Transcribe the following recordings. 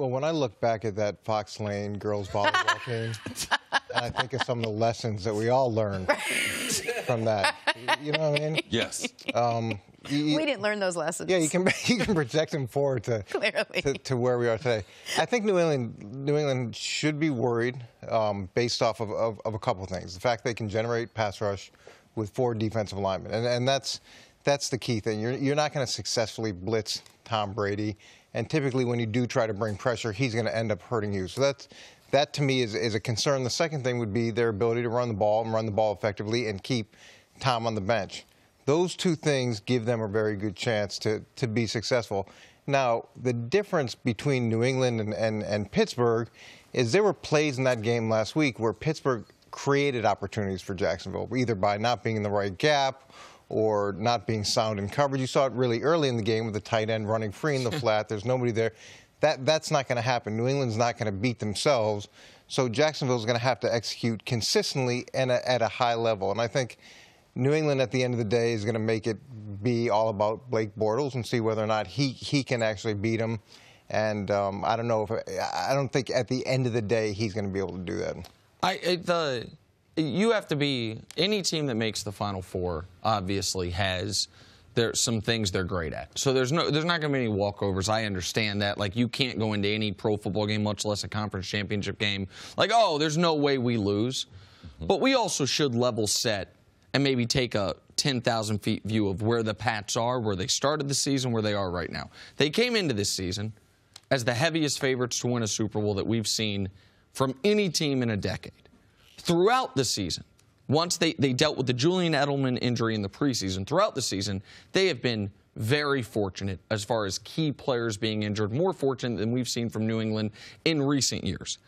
Well, when I look back at that Fox Lane girls volleyball team, and I think of some of the lessons that we all learned from that. You know what I mean? Yes. We didn't learn those lessons. Yeah, you can project them forward to where we are today. I think New England should be worried based off of a couple of things. The fact they can generate pass rush with 4 defensive linemen, and that's the key thing. You're not going to successfully blitz Tom Brady, and typically when you do try to bring pressure, he's going to end up hurting you. So that to me is a concern. The second thing would be their ability to run the ball and run the ball effectively and keep Tom on the bench. Those 2 things give them a very good chance to be successful. Now, the difference between New England and Pittsburgh is there were plays in that game last week where Pittsburgh created opportunities for Jacksonville, either by not being in the right gap or not being sound in coverage. You saw it really early in the game with the tight end running free in the flat. There's nobody there. That's not going to happen. New England's not going to beat themselves. So Jacksonville's going to have to execute consistently and at a high level. And I think New England, at the end of the day, is going to make it be all about Blake Bortles and see whether or not he can actually beat him. And I don't think at the end of the day he's going to be able to do that. You have to be any team that makes the Final Four. Obviously, has some things they're great at. So there's not going to be any walkovers. I understand that. Like, you can't go into any pro football game, much less a conference championship game, like, oh, there's no way we lose. But we also should level set and maybe take a 10,000 feet view of where the Pats are, where they started the season, where they are right now. They came into this season as the heaviest favorites to win a Super Bowl that we've seen from any team in a decade. Throughout the season, once they dealt with the Julian Edelman injury in the preseason, throughout the season, they have been very fortunate as far as key players being injured, more fortunate than we've seen from New England in recent years.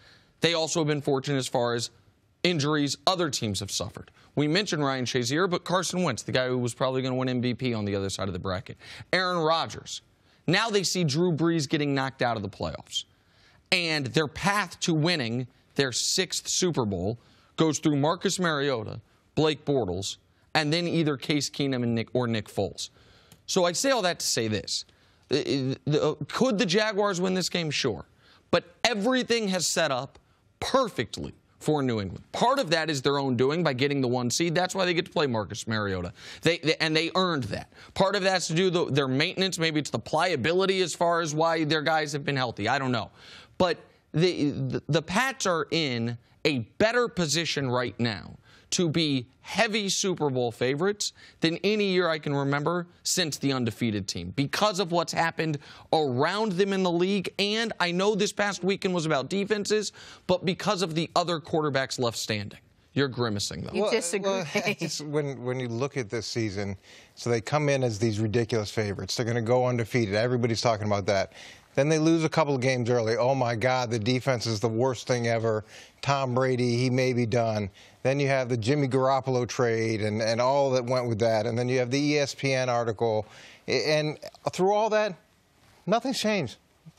They also have been fortunate as far as injuries other teams have suffered. We mentioned Ryan Shazier, but Carson Wentz, the guy who was probably going to win MVP on the other side of the bracket. Aaron Rodgers. Now they see Drew Brees getting knocked out of the playoffs. And their path to winning their 6th Super Bowl goes through Marcus Mariota, Blake Bortles, and then either Case Keenum and Nick Foles. So I say all that to say this. Could the Jaguars win this game? Sure. But everything has set up perfectly for New England. Part of that is their own doing by getting the 1 seed. That's why they get to play Marcus Mariota. They earned that. Part of that's to do their maintenance. Maybe it's the pliability as far as why their guys have been healthy. I don't know. But the Pats are in a better position right now to be heavy Super Bowl favorites than any year I can remember since the undefeated team because of what's happened around them in the league. And I know this past weekend was about defenses, but because of the other quarterbacks left standing. You're grimacing, though. You disagree. Well, when you look at this season, so they come in as these ridiculous favorites. They're going to go undefeated. Everybody's talking about that. Then they lose a couple of games early. Oh, my God, the defense is the worst thing ever. Tom Brady, he may be done. Then you have the Jimmy Garoppolo trade and all that went with that. And then you have the ESPN article. And through all that, nothing's changed.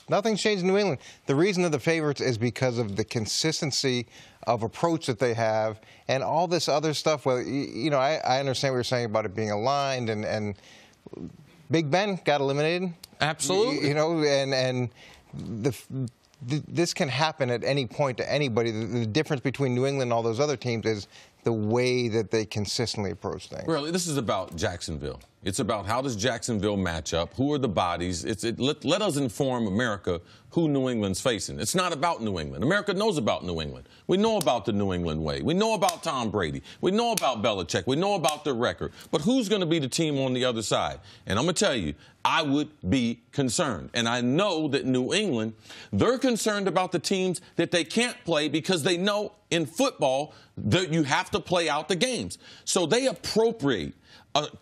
Nothing's changed in New England. The reason they're the favorites is because of the consistency of approach that they have and all this other stuff. Well, I understand what you're saying about it being aligned and Big Ben got eliminated. Absolutely. And this can happen at any point to anybody. The difference between New England and all those other teams is the way that they consistently approach things. Really, this is about Jacksonville. It's about how does Jacksonville match up? Who are the bodies? Let us inform America who New England's facing. It's not about New England. America knows about New England. We know about the New England way. We know about Tom Brady. We know about Belichick. We know about their record. But who's going to be the team on the other side? And I'm going to tell you, I would be concerned. And I know that New England, they're concerned about the teams that they can't play because they know in football that you have to play out the games. So they appropriate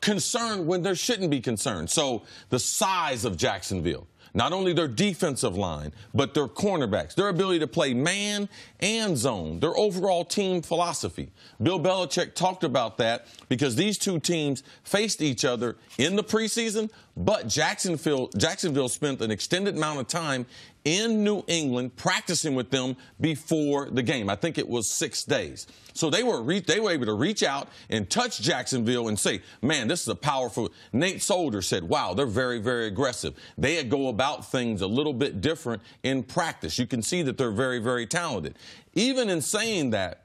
concern when there shouldn't be concern. So the size of Jacksonville, not only their defensive line, but their cornerbacks, their ability to play man and zone, their overall team philosophy. Bill Belichick talked about that because these two teams faced each other in the preseason, but Jacksonville spent an extended amount of time in New England practicing with them before the game. I think it was 6 days. So they were able to reach out and touch Jacksonville and say, man, this is a powerful. Nate Solder said, wow, they're very, very aggressive. They go about things a little bit different in practice. You can see that they're very, very talented. Even in saying that,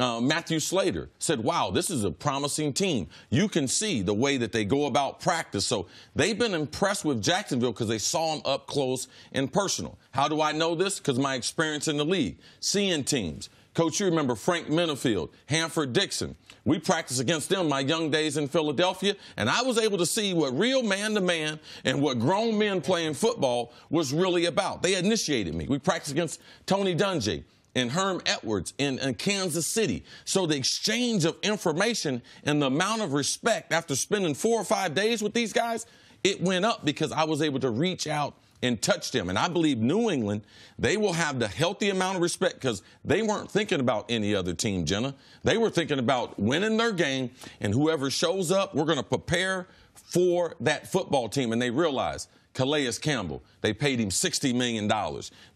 Matthew Slater said, wow, this is a promising team. You can see the way that they go about practice. So they've been impressed with Jacksonville because they saw them up close and personal. How do I know this? Because my experience in the league, seeing teams. Coach, you remember Frank Minifield, Hanford Dixon. We practiced against them my young days in Philadelphia, and I was able to see what real man-to-man and what grown men playing football was really about. They initiated me. We practiced against Tony Dungy and Herm Edwards in Kansas City. So the exchange of information and the amount of respect after spending 4 or 5 days with these guys, it went up because I was able to reach out and touch them. And I believe New England, they will have the healthy amount of respect because they weren't thinking about any other team, Jenna. They were thinking about winning their game, and whoever shows up, we're going to prepare for that football team. And they realized Calais Campbell, they paid him $60 million.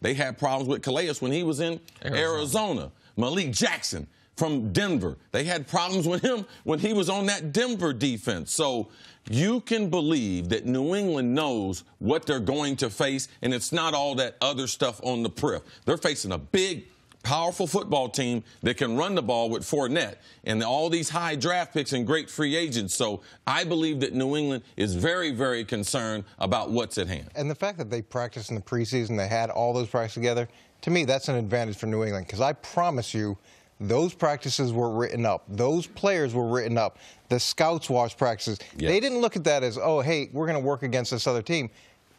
They had problems with Calais when he was in Arizona. Malik Jackson from Denver, they had problems with him when he was on that Denver defense. So you can believe that New England knows what they're going to face, and it's not all that other stuff on the periphery. They're facing a big, powerful football team that can run the ball with Fournette and all these high draft picks and great free agents. So I believe that New England is very, very concerned about what's at hand. And the fact that they practiced in the preseason, they had all those practices together, to me, that's an advantage for New England because I promise you, those practices were written up. Those players were written up. The scouts watched practices. Yes. They didn't look at that as, oh, hey, we're going to work against this other team.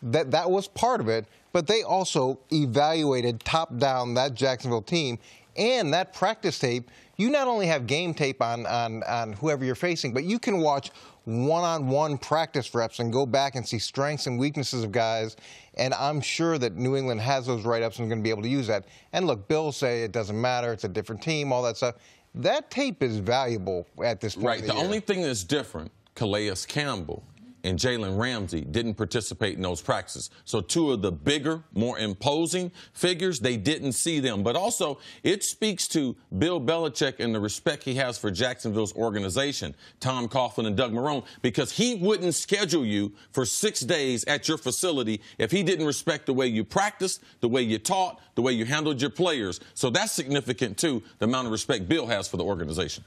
That was part of it, but they also evaluated top-down that Jacksonville team and that practice tape. You not only have game tape on whoever you're facing, but you can watch one-on-one practice reps and go back and see strengths and weaknesses of guys. And I'm sure that New England has those write-ups and is going to be able to use that. And look, Bill say it doesn't matter, it's a different team, all that stuff. That tape is valuable at this point. Right. The only thing that's different, Calais Campbell and Jalen Ramsey didn't participate in those practices. So two of the bigger, more imposing figures, they didn't see them. But also, it speaks to Bill Belichick and the respect he has for Jacksonville's organization, Tom Coughlin and Doug Marrone, because he wouldn't schedule you for 6 days at your facility if he didn't respect the way you practiced, the way you taught, the way you handled your players. So that's significant, too, the amount of respect Bill has for the organization.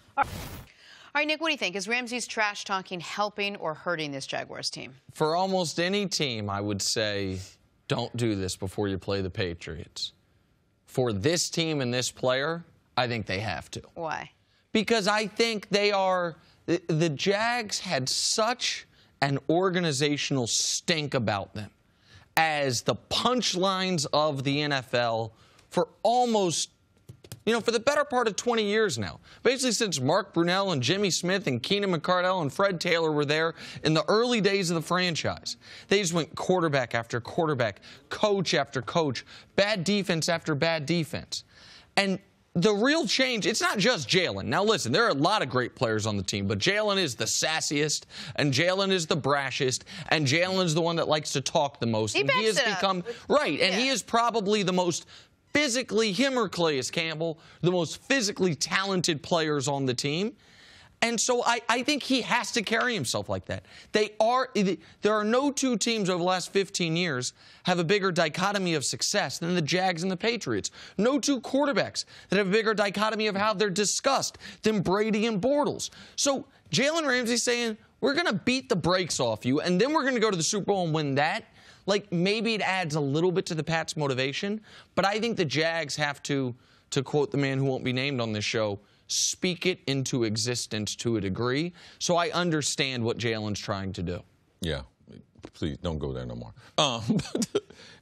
All right, Nick, what do you think? Is Ramsey's trash talking helping or hurting this Jaguars team? For almost any team, I would say don't do this before you play the Patriots. For this team and this player, I think they have to. Why? Because I think they are – the Jags had such an organizational stink about them as the punchlines of the NFL for almost – for the better part of 20 years now. Basically since Mark Brunell and Jimmy Smith and Keenan McCardell and Fred Taylor were there in the early days of the franchise. They just went quarterback after quarterback, coach after coach, bad defense after bad defense. And the real change, it's not just Jalen. Now, listen, there are a lot of great players on the team, but Jalen is the sassiest, and Jalen is the brashest, and Jalen is the one that likes to talk the most. He has become right, and he is probably the most physically, him or Calais Campbell, the most physically talented players on the team. And so I think he has to carry himself like that. There are no two teams over the last 15 years have a bigger dichotomy of success than the Jags and the Patriots. No two quarterbacks that have a bigger dichotomy of how they're discussed than Brady and Bortles. So Jalen Ramsey saying, we're going to beat the brakes off you, and then we're going to go to the Super Bowl and win that. Like, maybe it adds a little bit to the Pats' motivation, but I think the Jags have to quote the man who won't be named on this show, speak it into existence to a degree. So I understand what Jalen's trying to do. Yeah. Please, don't go there no more.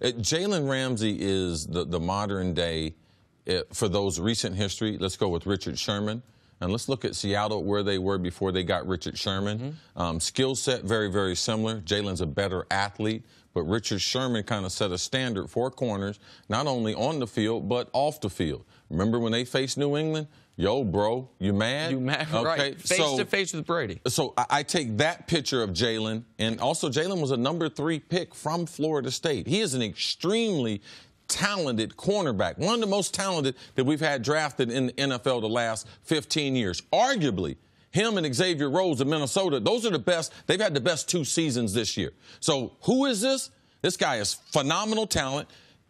Jalen Ramsey is the modern day, for those recent history, let's go with Richard Sherman. And let's look at Seattle, where they were before they got Richard Sherman. Skill set, very, very similar. Jalen's a better athlete. But Richard Sherman kind of set a standard for corners, not only on the field, but off the field. Remember when they faced New England? Yo, bro, you mad? You mad, okay. Right. Face to face with Brady. So I take that picture of Jalen, and also Jalen was a number 3 pick from Florida State. He is an extremely talented cornerback, one of the most talented that we've had drafted in the NFL the last 15 years. Arguably, him and Xavier Rhodes of Minnesota, those are the best. They've had the best 2 seasons this year. So who is this? This guy is phenomenal talent,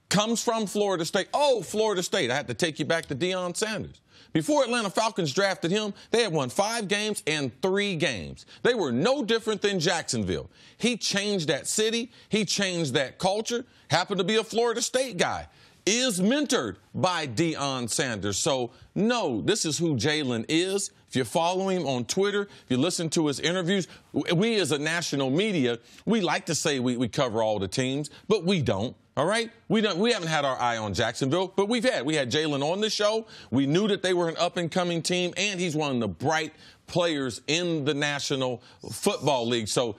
comes from Florida State. Oh, Florida State. I had to take you back to Deion Sanders. Before Atlanta Falcons drafted him, they had won 5 games and 3 games. They were no different than Jacksonville. He changed that city. He changed that culture. Happened to be a Florida State guy. Is mentored by Deion Sanders. So, no, this is who Jalen is. If you follow him on Twitter, if you listen to his interviews, we as a national media, we like to say we cover all the teams, but we don't. All right? We haven't had our eye on Jacksonville, but we had Jalen on the show. We knew that they were an up-and-coming team, and he's one of the bright players in the National Football League. So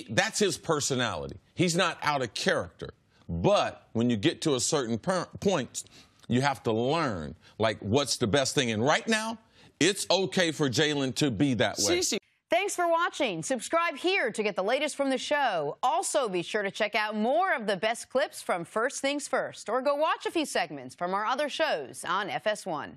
that's his personality. He's not out of character. But when you get to a certain point, you have to learn, like, what's the best thing. And right now, it's okay for Jalen to be that way. Thanks for watching. Subscribe here to get the latest from the show. Also, be sure to check out more of the best clips from First Things First, or go watch a few segments from our other shows on FS1.